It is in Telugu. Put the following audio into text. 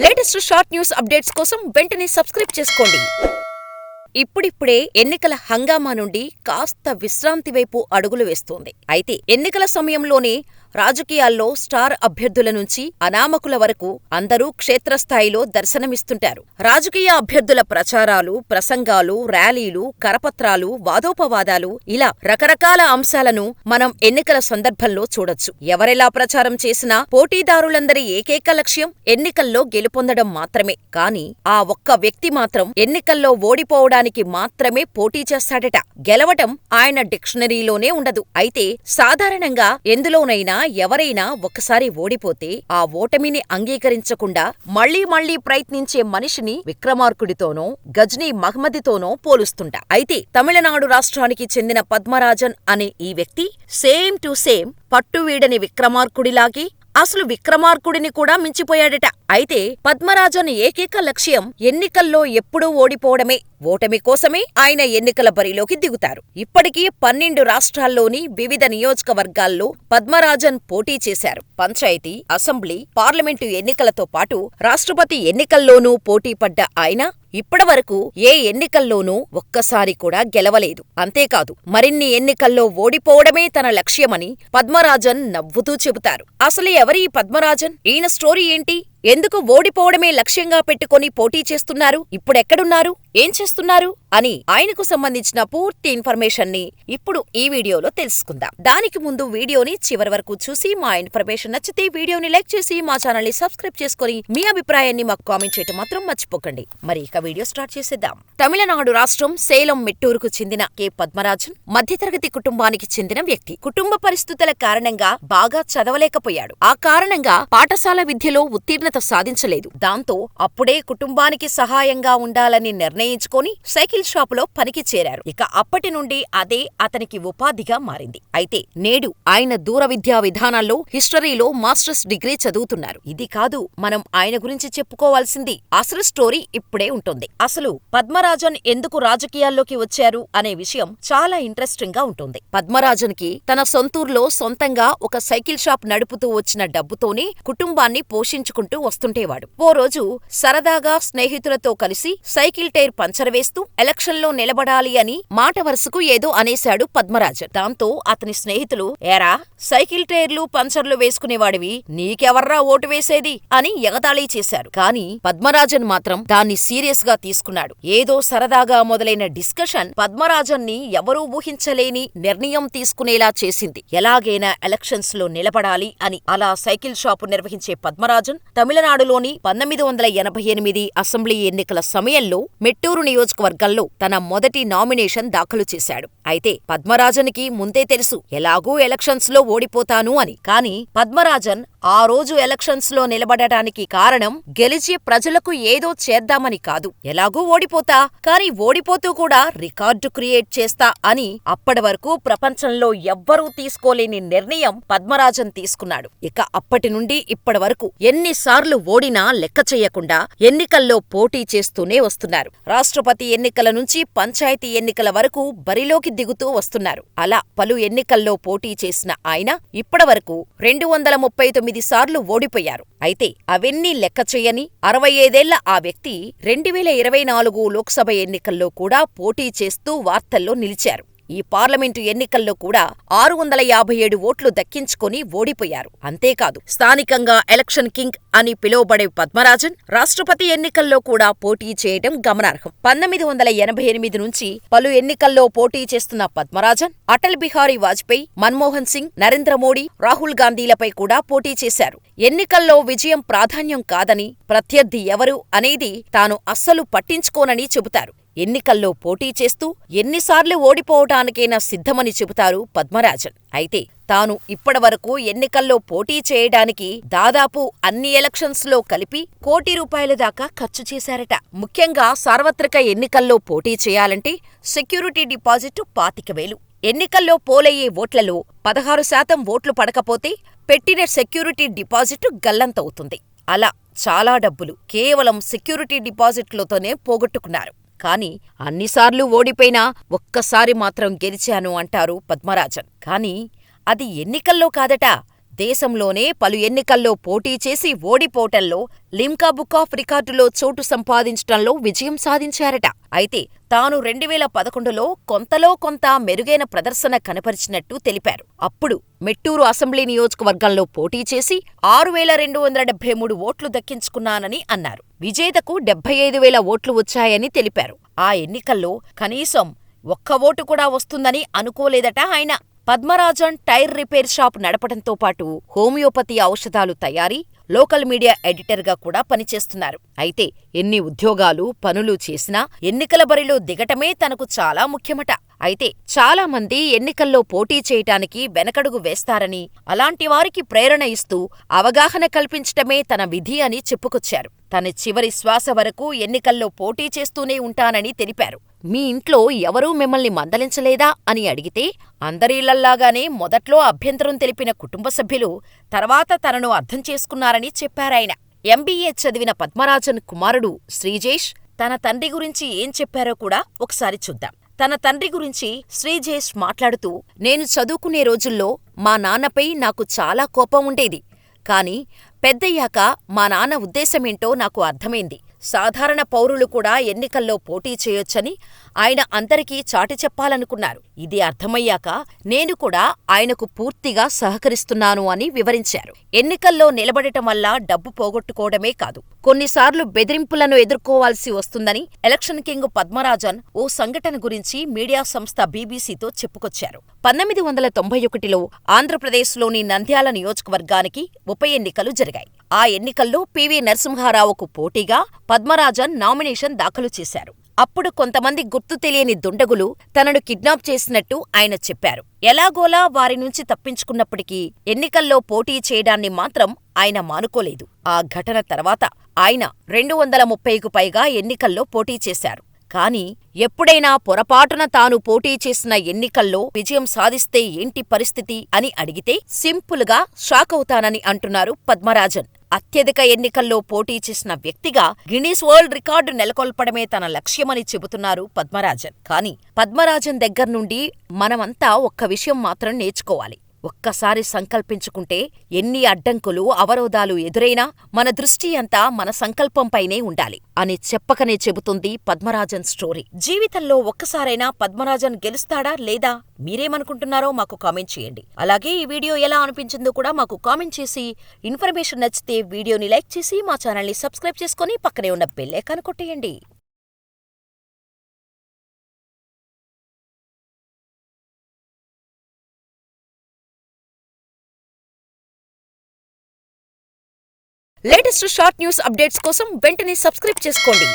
లేటెస్ట్ షార్ట్ న్యూస్ అప్డేట్స్ కోసం వెంటనే సబ్స్క్రైబ్ చేసుకోండి. ఇప్పుడిప్పుడే ఎన్నికల హంగామా నుండి కాస్త విశ్రాంతి వైపు అడుగులు వేస్తోంది. అయితే ఎన్నికల సమయంలోనే రాజకీయాల్లో స్టార్ అభ్యర్థుల నుంచి అనామకుల వరకు అందరూ క్షేత్రస్థాయిలో దర్శనమిస్తుంటారు. రాజకీయ అభ్యర్థుల ప్రచారాలు, ప్రసంగాలు, ర్యాలీలు, కరపత్రాలు, వాదోపవాదాలు ఇలా రకరకాల అంశాలను మనం ఎన్నికల సందర్భంలో చూడొచ్చు. ఎవరెలా ప్రచారం చేసినా పోటీదారులందరి ఏకైక లక్ష్యం ఎన్నికల్లో గెలుపొందడం మాత్రమే. కానీ ఆ ఒక్క వ్యక్తి మాత్రం ఎన్నికల్లో ఓడిపోవడానికి మాత్రమే పోటీ చేస్తాడట. గెలవటం ఆయన డిక్షనరీలోనే ఉండదు. అయితే సాధారణంగా ఎందులోనైనా ఎవరైనా ఒక్కసారి ఓడిపోతే ఆ ఓటమిని అంగీకరించకుండా మళ్లీ ప్రయత్నించే మనిషిని విక్రమార్కుడితోనో గజ్నీ మహ్మదితోనో పోలుస్తుంటా. అయితే తమిళనాడు రాష్ట్రానికి చెందిన పద్మరాజన్ అనే ఈ వ్యక్తి సేమ్ టు సేమ్ పట్టువీడని విక్రమార్కుడిలాగే అసలు విక్రమార్కుడిని కూడా మించిపోయాడట. అయితే పద్మరాజన్ ఏకైక లక్ష్యం ఎన్నికల్లో ఎప్పుడూ ఓడిపోవడమే. ఓటమి కోసమే ఆయన ఎన్నికల బరిలోకి దిగుతారు. ఇప్పటికీ 12 రాష్ట్రాల్లోని వివిధ నియోజకవర్గాల్లో పద్మరాజన్ పోటీ చేశారు. పంచాయతీ, అసెంబ్లీ, పార్లమెంటు ఎన్నికలతో పాటు రాష్ట్రపతి ఎన్నికల్లోనూ పోటీపడ్డ ఆయన ఇప్పటివరకు ఏ ఎన్నికల్లోనూ ఒక్కసారి కూడా గెలవలేదు. అంతేకాదు మరిన్ని ఎన్నికల్లో ఓడిపోవడమే తన లక్ష్యమని పద్మరాజన్ నవ్వుతూ చెబుతారు. అసలు ఎవరి పద్మరాజన్? ఈయన స్టోరీ ఏంటి? ఎందుకు ఓడిపోవడమే లక్ష్యంగా పెట్టుకుని పోటీ చేస్తున్నారు? ఇప్పుడెక్కడున్నారు? ఏం చేస్తున్నారు? అని ఆయనకు సంబంధించిన పూర్తి ఇన్ఫర్మేషన్ ని ఇప్పుడు ఈ వీడియోలో తెలుసుకుందాం. దానికి ముందు వీడియోని చివరి వరకు చూసి మా ఇన్ఫర్మేషన్ నచ్చితే వీడియోని లైక్ చేసి మా ఛానల్ ని సబ్స్క్రైబ్ చేసుకుని మీ అభిప్రాయాన్ని మాకు కామెంట్ చేయటం మాత్రం మర్చిపోకండి. మరి ఇక వీడియో స్టార్ట్ చేసేద్దాం. తమిళనాడు రాష్ట్రం సేలం మెట్టూరుకు చెందిన కె పద్మరాజన్ మధ్యతరగతి కుటుంబానికి చెందిన వ్యక్తి. కుటుంబ పరిస్థితుల కారణంగా బాగా చదవలేకపోయాడు. ఆ కారణంగా పాఠశాల విద్యలో ఉత్తీర్ణత సాధించలేదు. దాంతో అప్పుడే కుటుంబానికి సహాయంగా ఉండాలని నిర్ణయించుకొని సైకిల్ షాపులో పనికి చేరారు. ఇక అప్పటి నుండి అదే అతనికి ఉపాధిగా మారింది. అయితే నేడు ఆయన దూర విద్యా విధానాల్లో హిస్టరీలో మాస్టర్స్ డిగ్రీ చదువుతున్నారు. ఇది కాదు మనం ఆయన గురించి చెప్పుకోవాల్సింది. అసలు స్టోరీ ఇప్పుడే ఉంటుంది. అసలు పద్మరాజన్ ఎందుకు రాజకీయాల్లోకి వచ్చారు అనే విషయం చాలా ఇంట్రెస్టింగ్ గా ఉంటుంది. పద్మరాజన్ కి తన సొంతూరులో సొంతంగా ఒక సైకిల్ షాప్ నడుపుతూ వచ్చిన డబ్బుతోనే కుటుంబాన్ని పోషించుకుంటూ వస్తుంటేవాడు. ఓ రోజు సరదాగా స్నేహితులతో కలిసి సైకిల్ టైర్ పంచర్ వేస్తూ ఎలక్షన్లో నిలబడాలి అని మాట వరుసకు ఏదో అనేశాడు పద్మరాజన్. దాంతో అతని స్నేహితులు, ఏరా సైకిల్ టైర్లు పంచర్లు వేసుకునేవాడివి, నీకెవర్రా ఓటు వేసేది అని ఎగతాళి చేశారు. కాని పద్మరాజన్ మాత్రం దాన్ని సీరియస్ గా తీసుకున్నాడు. ఏదో సరదాగా మొదలైన డిస్కషన్ పద్మరాజన్ ని ఎవరూ ఊహించలేని నిర్ణయం తీసుకునేలా చేసింది. ఎలాగైనా ఎలక్షన్స్ లో నిలబడాలి అని. అలా సైకిల్ షాపు నిర్వహించే పద్మరాజన్ తమిళనాడులోని 1988 అసెంబ్లీ ఎన్నికల సమయంలో మెట్టూరు నియోజకవర్గంలో తన మొదటి నామినేషన్ దాఖలు చేశాడు. అయితే పద్మరాజన్కి ముందే తెలుసు ఎలాగూ ఎలక్షన్స్ లో ఓడిపోతాను అని. కాని పద్మరాజన్ ఆ రోజు ఎలక్షన్స్ లో నిలబడటానికి కారణం గెలిచి ప్రజలకు ఏదో చేద్దామని కాదు. ఎలాగూ ఓడిపోతా, కాని ఓడిపోతూ కూడా రికార్డు క్రియేట్ చేస్తా అని అప్పటి వరకు ప్రపంచంలో ఎవ్వరూ తీసుకోలేని నిర్ణయం పద్మరాజన్ తీసుకున్నాడు. ఇక అప్పటి నుండి ఇప్పటి వరకు ఎన్నిసార్లు ఓడినా లెక్క చెయ్యకుండా ఎన్నికల్లో పోటీ చేస్తూనే వస్తున్నారు. రాష్ట్రపతి ఎన్నికల నుంచి పంచాయతీ ఎన్నికల వరకు బరిలోకి దిగుతూ వస్తున్నారు. అలా పలు ఎన్నికల్లో పోటీ చేసిన ఆయన ఇప్పటివరకు 239 సార్లు ఓడిపోయారు. అయితే అవన్నీ లెక్క చెయ్యని 65 ఏళ్ల ఆ వ్యక్తి 2024 లోక్సభ ఎన్నికల్లో కూడా పోటీ చేస్తూ వార్తల్లో నిలిచారు. ఈ పార్లమెంటు ఎన్నికల్లో కూడా 657 ఓట్లు దక్కించుకొని ఓడిపోయారు. అంతేకాదు స్థానికంగా ఎలక్షన్ కింగ్ అని పిలువబడే పద్మరాజన్ రాష్ట్రపతి ఎన్నికల్లో కూడా పోటీ చేయడం గమనార్హం. 1988 నుంచి పలు ఎన్నికల్లో పోటీ చేస్తున్న పద్మరాజన్ అటల్ బిహారీ వాజ్పేయి, మన్మోహన్ సింగ్, నరేంద్ర మోడీ, రాహుల్ గాంధీలపై కూడా పోటీ చేశారు. ఎన్నికల్లో విజయం ప్రాధాన్యం కాదని, ప్రత్యర్థి ఎవరు అనేది తాను అస్సలు పట్టించుకోనని చెబుతారు. ఎన్నికల్లో పోటీ చేస్తూ ఎన్నిసార్లు ఓడిపోవటానికైనా సిద్ధమని చెబుతారు పద్మరాజన్. అయితే తాను ఇప్పటివరకు ఎన్నికల్లో పోటీ చేయడానికి దాదాపు అన్ని ఎలక్షన్స్ లో కలిపి ₹1 కోటి దాకా ఖర్చు చేశారట. ముఖ్యంగా సార్వత్రిక ఎన్నికల్లో పోటీ చేయాలంటే సెక్యూరిటీ డిపాజిట్ 25,000. ఎన్నికల్లో పోలయ్యే ఓట్లలో 16% ఓట్లు పడకపోతే పెట్టిన సెక్యూరిటీ డిపాజిట్ గల్లంతవుతుంది. అలా చాలా డబ్బులు కేవలం సెక్యూరిటీ డిపాజిట్లతోనే పోగొట్టుకున్నారు. కాని అన్నిసార్లు ఓడిపోయినా ఒక్కసారి మాత్రం గెలిచాను అంటారు పద్మరాజన్. కాని అది ఎన్నికల్లో కాదట, దేశంలోనే పలు ఎన్నికల్లో పోటీ చేసి ఓడిపోవటంలో లిమ్కా బుక్ ఆఫ్ రికార్డులో చోటు సంపాదించటంలో విజయం సాధించారట. అయితే తాను 2011లో కొంతలో కొంత మెరుగైన ప్రదర్శన కనపరిచినట్టు తెలిపారు. అప్పుడు మెట్టూరు అసెంబ్లీ నియోజకవర్గంలో పోటీ చేసి 6,273 ఓట్లు దక్కించుకున్నానని అన్నారు. విజేతకు 75,000 ఓట్లు వచ్చాయని తెలిపారు. ఆ ఎన్నికల్లో కనీసం ఒక్క ఓటు కూడా వస్తుందని అనుకోలేదట ఆయన. పద్మరాజన్ టైర్ రిపేర్ షాప్ నడపడంతో పాటు హోమియోపతి ఔషధాలు తయారీ, లోకల్ మీడియా ఎడిటర్గా కూడా పనిచేస్తున్నారు. అయితే ఎన్ని ఉద్యోగాలు, పనులు చేసినా ఎన్నికల బరిలో దిగటమే తనకు చాలా ముఖ్యమట. అయితే చాలా మంది ఎన్నికల్లో పోటీ చేయటానికి వెనకడుగు వేస్తారని, అలాంటి వారికి ప్రేరణ ఇస్తూ అవగాహన కల్పించటమే తన విధి అని చెప్పుకొచ్చారు. తన చివరి శ్వాస వరకు ఎన్నికల్లో పోటీ చేస్తూనే ఉంటానని తెలిపారు. మీ ఇంట్లో ఎవరూ మిమ్మల్ని మందలించలేదా అని అడిగితే అందరిళ్లల్లాగానే మొదట్లో అభ్యంతరం తెలిపిన కుటుంబ సభ్యులు తర్వాత తనను అర్థం చేసుకున్నారని చెప్పారాయన. ఎంబీఏ చదివిన పద్మరాజన్ కుమారుడు శ్రీజేష్ తన తండ్రి గురించి ఏం చెప్పారో కూడా ఒకసారి చూద్దాం. తన తండ్రి గురించి శ్రీజేష్ మాట్లాడుతూ, నేను చదువుకునే రోజుల్లో మా నాన్నపై నాకు చాలా కోపం ఉండేది. కాని పెద్దయ్యాక మా నాన్న ఉద్దేశమేంటో నాకు అర్థమైంది. సాధారణ పౌరులు కూడా ఎన్నికల్లో పోటీ చేయొచ్చని ఆయన అందరికీ చాటి చెప్పాలనుకున్నారు. ఇది అర్థమయ్యాక నేను కూడా ఆయనకు పూర్తిగా సహకరిస్తున్నాను అని వివరించారు. ఎన్నికల్లో నిలబడటం వల్ల డబ్బు పోగొట్టుకోవడమే కాదు, కొన్నిసార్లు బెదిరింపులను ఎదుర్కోవాల్సి వస్తుందని ఎలక్షన్ కింగ్ పద్మరాజన్ ఓ సంఘటన గురించి మీడియా సంస్థ బీబీసీతో చెప్పుకొచ్చారు. 1991లో ఆంధ్రప్రదేశ్లోని నంద్యాల నియోజకవర్గానికి ఉప ఎన్నికలు జరిగాయి. ఆ ఎన్నికల్లో పివి నరసింహారావుకు పోటీగా పద్మరాజన్ నామినేషన్ దాఖలు చేశారు. అప్పుడు కొంతమంది గుర్తు తెలియని దుండగులు తనను కిడ్నాప్ చేసినట్టు ఆయన చెప్పారు. ఎలాగోలా వారి నుంచి తప్పించుకున్నప్పటికీ ఎన్నికల్లో పోటీ చేయడాన్ని మాత్రం ఆయన మానుకోలేదు. ఆ ఘటన తర్వాత ఆయన 230కు పైగా ఎన్నికల్లో పోటీ చేశారు. కాని ఎప్పుడైనా పొరపాటున తాను పోటీ చేసిన ఎన్నికల్లో విజయం సాధిస్తే ఏంటి పరిస్థితి అని అడిగితే సింపుల్గా షాకవుతానని అంటున్నారు పద్మరాజన్. అత్యధిక ఎన్నికల్లో పోటీ చేసిన వ్యక్తిగా గిన్నీస్ వరల్డ్ రికార్డు నెలకొల్పడమే తన లక్ష్యమని చెబుతున్నారు పద్మరాజన్. కానీ పద్మరాజన్ దగ్గర్నుండి మనమంతా ఒక్క విషయం మాత్రం నేర్చుకోవాలి. ఒక్కసారి సంకల్పించుకుంటే ఎన్ని అడ్డంకులు, అవరోధాలు ఎదురైనా మన దృష్టి అంతా మన సంకల్పంపైనే ఉండాలి అని చెప్పకనే చెబుతుంది పద్మరాజన్ స్టోరీ. జీవితంలో ఒక్కసారైనా పద్మరాజన్ గెలుస్తాడా లేదా? మీరేమనుకుంటున్నారో మాకు కామెంట్ చేయండి. అలాగే ఈ వీడియో ఎలా అనిపించిందో కూడా మాకు కామెంట్ చేసి, ఇన్ఫర్మేషన్ నచ్చితే వీడియోని లైక్ చేసి మా ఛానల్ని సబ్స్క్రైబ్ చేసుకుని పక్కనే ఉన్న బెల్ ఐకాన్ కొట్టేయండి. లేటెస్ట్ షార్ట్ న్యూస్ అప్డేట్స్ కోసం వెంటనే సబ్స్క్రైబ్ చేసుకోండి.